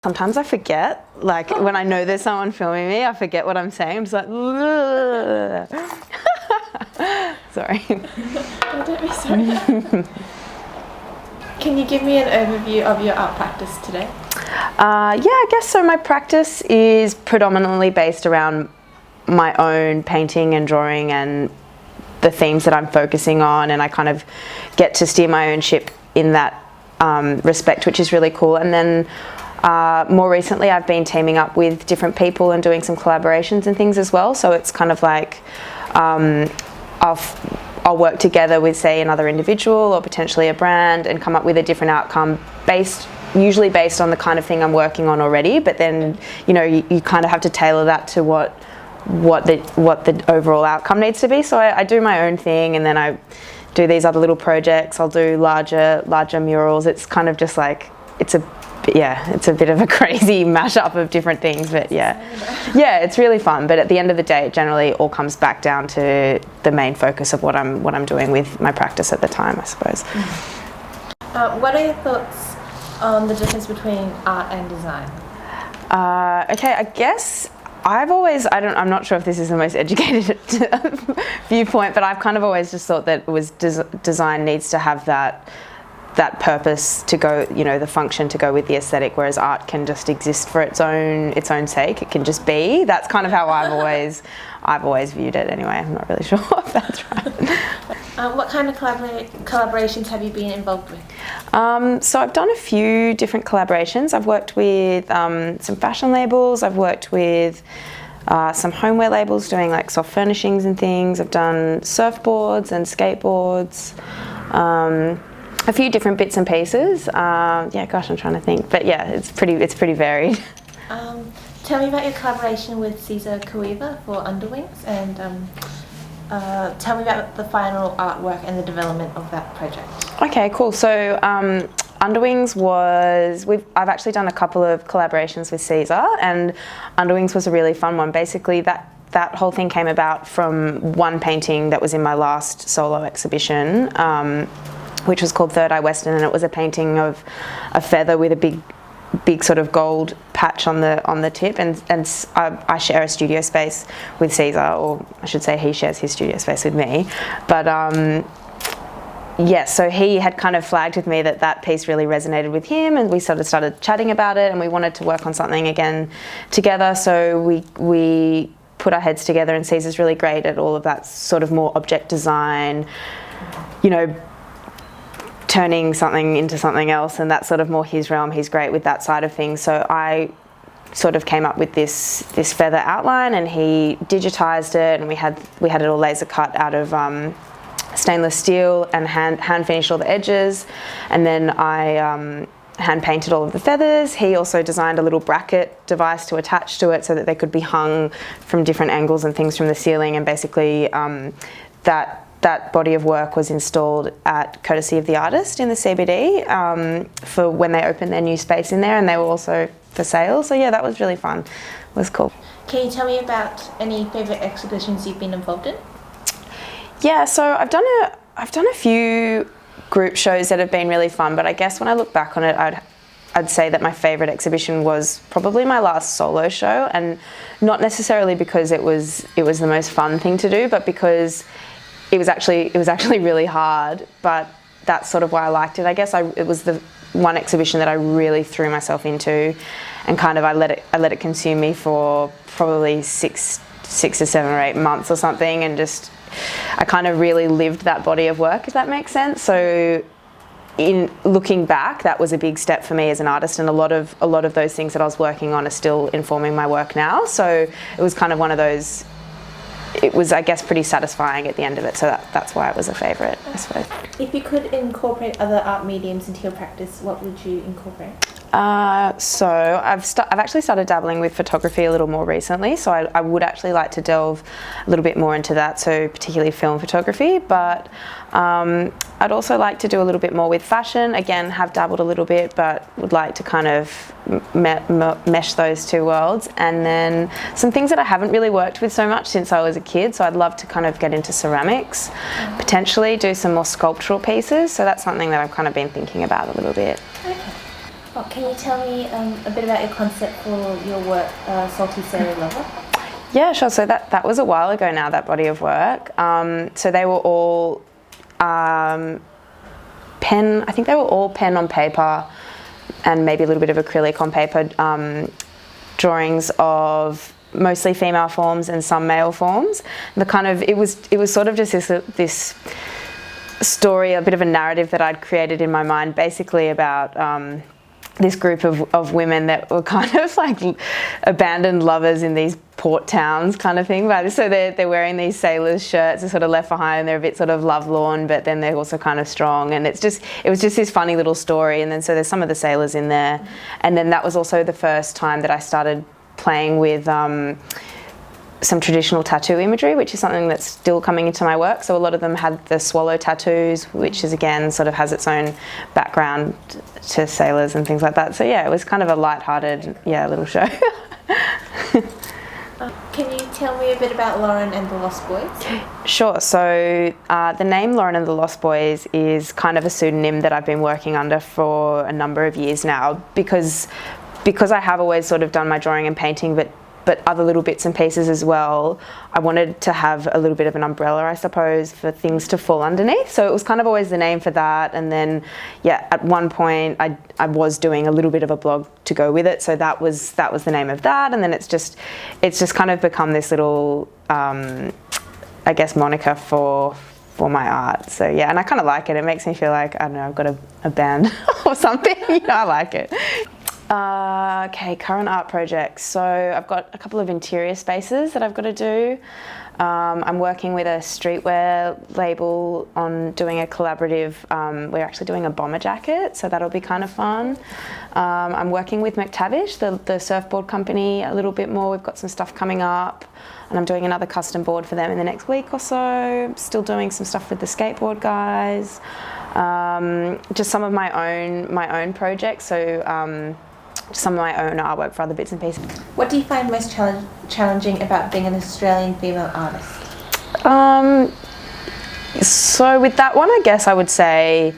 Sometimes I forget, like when I know there's someone filming me, I forget what I'm saying. I'm just like, sorry. Oh, don't be sorry. Can you give me an overview of your art practice today? Yeah, I guess so. My practice is predominantly based around my own painting and drawing and the themes that I'm focusing on, and I kind of get to steer my own ship in that respect, which is really cool. And then more recently I've been teaming up with different people and doing some collaborations and things as well, so it's kind of like I'll work together with, say, another individual or potentially a brand and come up with a different outcome usually based on the kind of thing I'm working on already, but then you kind of have to tailor that to what the overall outcome needs to be. So I do my own thing, and then I do these other little projects. I'll do larger murals. It's kind of just like it's a bit of a crazy mashup of different things, but yeah, it's really fun. But at the end of the day, it generally all comes back down to the main focus of what I'm doing with my practice at the time, I suppose. What are your thoughts on the difference between art and design? Okay, I guess I'm not sure if this is the most educated viewpoint, but I've kind of always just thought that design needs to have that purpose to go, the function to go with the aesthetic, whereas art can just exist for its own sake. It can just be. That's kind of how I've always viewed it anyway. I'm not really sure if that's right. What kind of collaborations have you been involved with? So I've done a few different collaborations. I've worked with some fashion labels. I've worked with some homeware labels doing like soft furnishings and things. I've done surfboards and skateboards. A few different bits and pieces. I'm trying to think, but yeah, it's pretty varied. Tell me about your collaboration with Cesar Cueva for Underwings, and tell me about the final artwork and the development of that project. Okay, cool. So Underwings I've actually done a couple of collaborations with Cesar, and Underwings was a really fun one. Basically, that whole thing came about from one painting that was in my last solo exhibition, which was called Third Eye Western, and it was a painting of a feather with a big sort of gold patch on the tip, and I share a studio space with Cesar, or I should say he shares his studio space with me. But so he had kind of flagged with me that piece really resonated with him, and we sort of started chatting about it, and we wanted to work on something again together. So we put our heads together, and Cesar's really great at all of that sort of more object design, turning something into something else, and that's sort of more his realm. He's great with that side of things. So I sort of came up with this feather outline, and he digitized it, and we had it all laser cut out of stainless steel and hand finished all the edges, and then I hand painted all of the feathers. He also designed a little bracket device to attach to it so that they could be hung from different angles and things from the ceiling, and basically that body of work was installed at courtesy of the artist in the CBD for when they opened their new space in there, and they were also for sale. So yeah, that was really fun. It was cool. Can you tell me about any favourite exhibitions you've been involved in? Yeah, so I've done a few group shows that have been really fun, but I guess when I look back on it, I'd say that my favourite exhibition was probably my last solo show, and not necessarily because it was the most fun thing to do, but because it was actually really hard, but that's sort of why I liked it. I guess it was the one exhibition that I really threw myself into, and kind of I let it consume me for probably six or 7 or 8 months or something, and just I kind of really lived that body of work, if that makes sense. So in looking back, that was a big step for me as an artist, and a lot of those things that I was working on are still informing my work now. So it was kind of one of those. It was, I guess, pretty satisfying at the end of it, so that's why it was a favourite, I suppose. If you could incorporate other art mediums into your practice, what would you incorporate? So I've actually started dabbling with photography a little more recently, so I would actually like to delve a little bit more into that, so particularly film photography, but I'd also like to do a little bit more with fashion. Again, have dabbled a little bit, but would like to kind of mesh those two worlds. And then some things that I haven't really worked with so much since I was a kid, so I'd love to kind of get into ceramics, potentially do some more sculptural pieces, so that's something that I've kind of been thinking about a little bit. Okay. Oh, Can you tell me a bit about your concept for your work, Salty Sailor Lover? Yeah, sure. So that was a while ago now, that body of work. So they were all pen, I think they were all pen on paper and maybe a little bit of acrylic on paper, drawings of mostly female forms and some male forms. It was sort of just this story, a bit of a narrative that I'd created in my mind, basically about this group of women that were kind of like abandoned lovers in these port towns kind of thing. So they're wearing these sailors' shirts, they're sort of left behind, they're a bit sort of lovelorn, but then they're also kind of strong. And it was just this funny little story. And then so there's some of the sailors in there. And then that was also the first time that I started playing with some traditional tattoo imagery, which is something that's still coming into my work. So a lot of them had the swallow tattoos, which is again sort of has its own background to sailors and things like that. So yeah, it was kind of a light-hearted, little show. Can you tell me a bit about Lauren and the Lost Boys? Sure. So the name Lauren and the Lost Boys is kind of a pseudonym that I've been working under for a number of years now, because I have always sort of done my drawing and painting, but other little bits and pieces as well. I wanted to have a little bit of an umbrella, I suppose, for things to fall underneath. So it was kind of always the name for that. And then, at one point I was doing a little bit of a blog to go with it. So that was the name of that. And then it's just kind of become this little, I guess, moniker for my art. So yeah, and I kind of like it. It makes me feel like, I don't know, I've got a band or something. I like it. Okay, current art projects. So I've got a couple of interior spaces that I've got to do. I'm working with a streetwear label on doing a collaborative, we're actually doing a bomber jacket, so that'll be kind of fun. I'm working with McTavish, the surfboard company, a little bit more. We've got some stuff coming up, and I'm doing another custom board for them in the next week or so. Still doing some stuff with the skateboard guys. Just some of my own projects. So some of my own artwork for other bits and pieces. What do you find most challenging about being an Australian female artist? So with that one, I guess I would say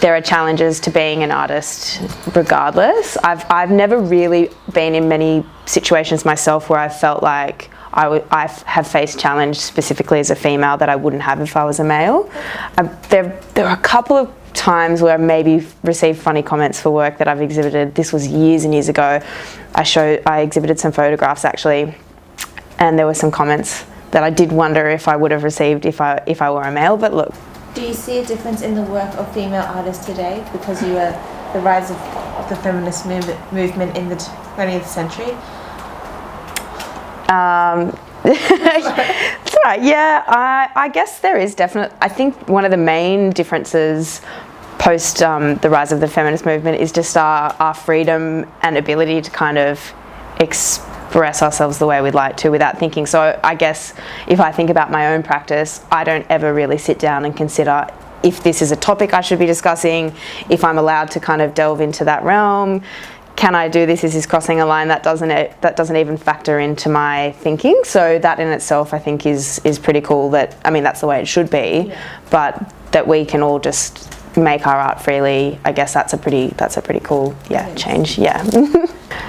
there are challenges to being an artist regardless. I've never really been in many situations myself where I've felt like I have faced challenge specifically as a female that I wouldn't have if I was a male. There are a couple of times where I maybe received funny comments for work that I've exhibited. This was years and years ago. I exhibited some photographs actually, and there were some comments that I did wonder if I would have received if I were a male. But look, do you see a difference in the work of female artists today because you were the rise of the feminist movement in the 20th century? That's right. Yeah, I guess there is definitely. I think one of the main differences post the rise of the feminist movement is just our freedom and ability to kind of express ourselves the way we'd like to without thinking. So I guess if I think about my own practice, I don't ever really sit down and consider if this is a topic I should be discussing, if I'm allowed to kind of delve into that realm. Can I do this? Is this crossing a line? That doesn't even factor into my thinking. So that in itself, I think, is pretty cool. That's the way it should be. Yeah. But that we can all just make our art freely. I guess that's a pretty cool change. Yeah.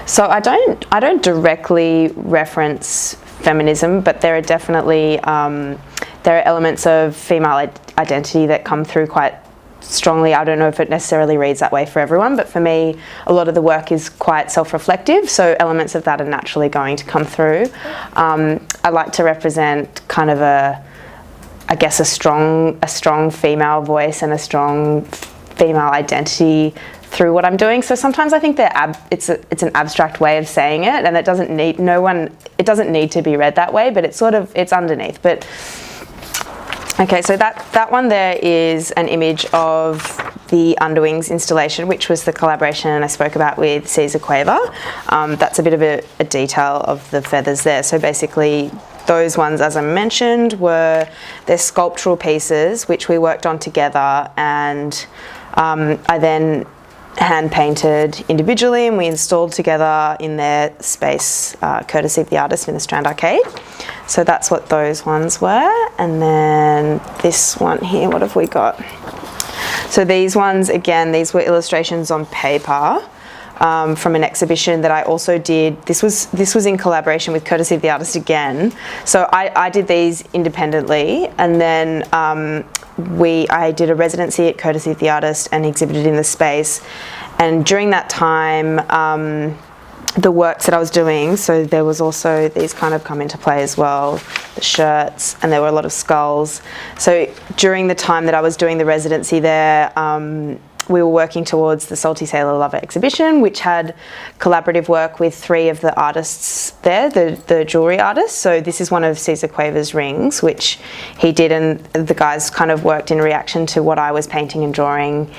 So I don't directly reference feminism, but there are definitely there are elements of female identity that come through quite strongly. I don't know if it necessarily reads that way for everyone, but for me, a lot of the work is quite self-reflective, so elements of that are naturally going to come through. I like to represent kind of a strong female voice and a strong female identity through what I'm doing. So sometimes I think it's an abstract way of saying it, and it doesn't need to be read that way, but it's underneath. But okay, so that one there is an image of the Underwings installation, which was the collaboration I spoke about with Caesar Quaver. That's a bit of a detail of the feathers there. So basically, those ones, as I mentioned, they're sculptural pieces which we worked on together, and I then hand painted individually, and we installed together in their space, courtesy of the artist in the Strand Arcade. So that's what those ones were. And then this one here, what have we got? So these ones, again, these were illustrations on paper. from an exhibition that I also did. This was in collaboration with Courtesy of the Artist again. So I did these independently, and then I did a residency at Courtesy of the Artist and exhibited in the space. And during that time, the works that I was doing, so there was also these kind of come into play as well, the shirts, and there were a lot of skulls. So during the time that I was doing the residency there, we were working towards the Salty Sailor Lover exhibition, which had collaborative work with 3 of the artists there, the jewellery artists. So this is one of Cesar Cueva's rings, which he did, and the guys kind of worked in reaction to what I was painting and drawing.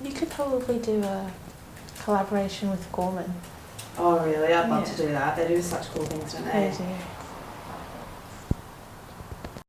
You could probably do a collaboration with Gorman. Oh really? I'd love to do that. They do such cool things, don't they? They do.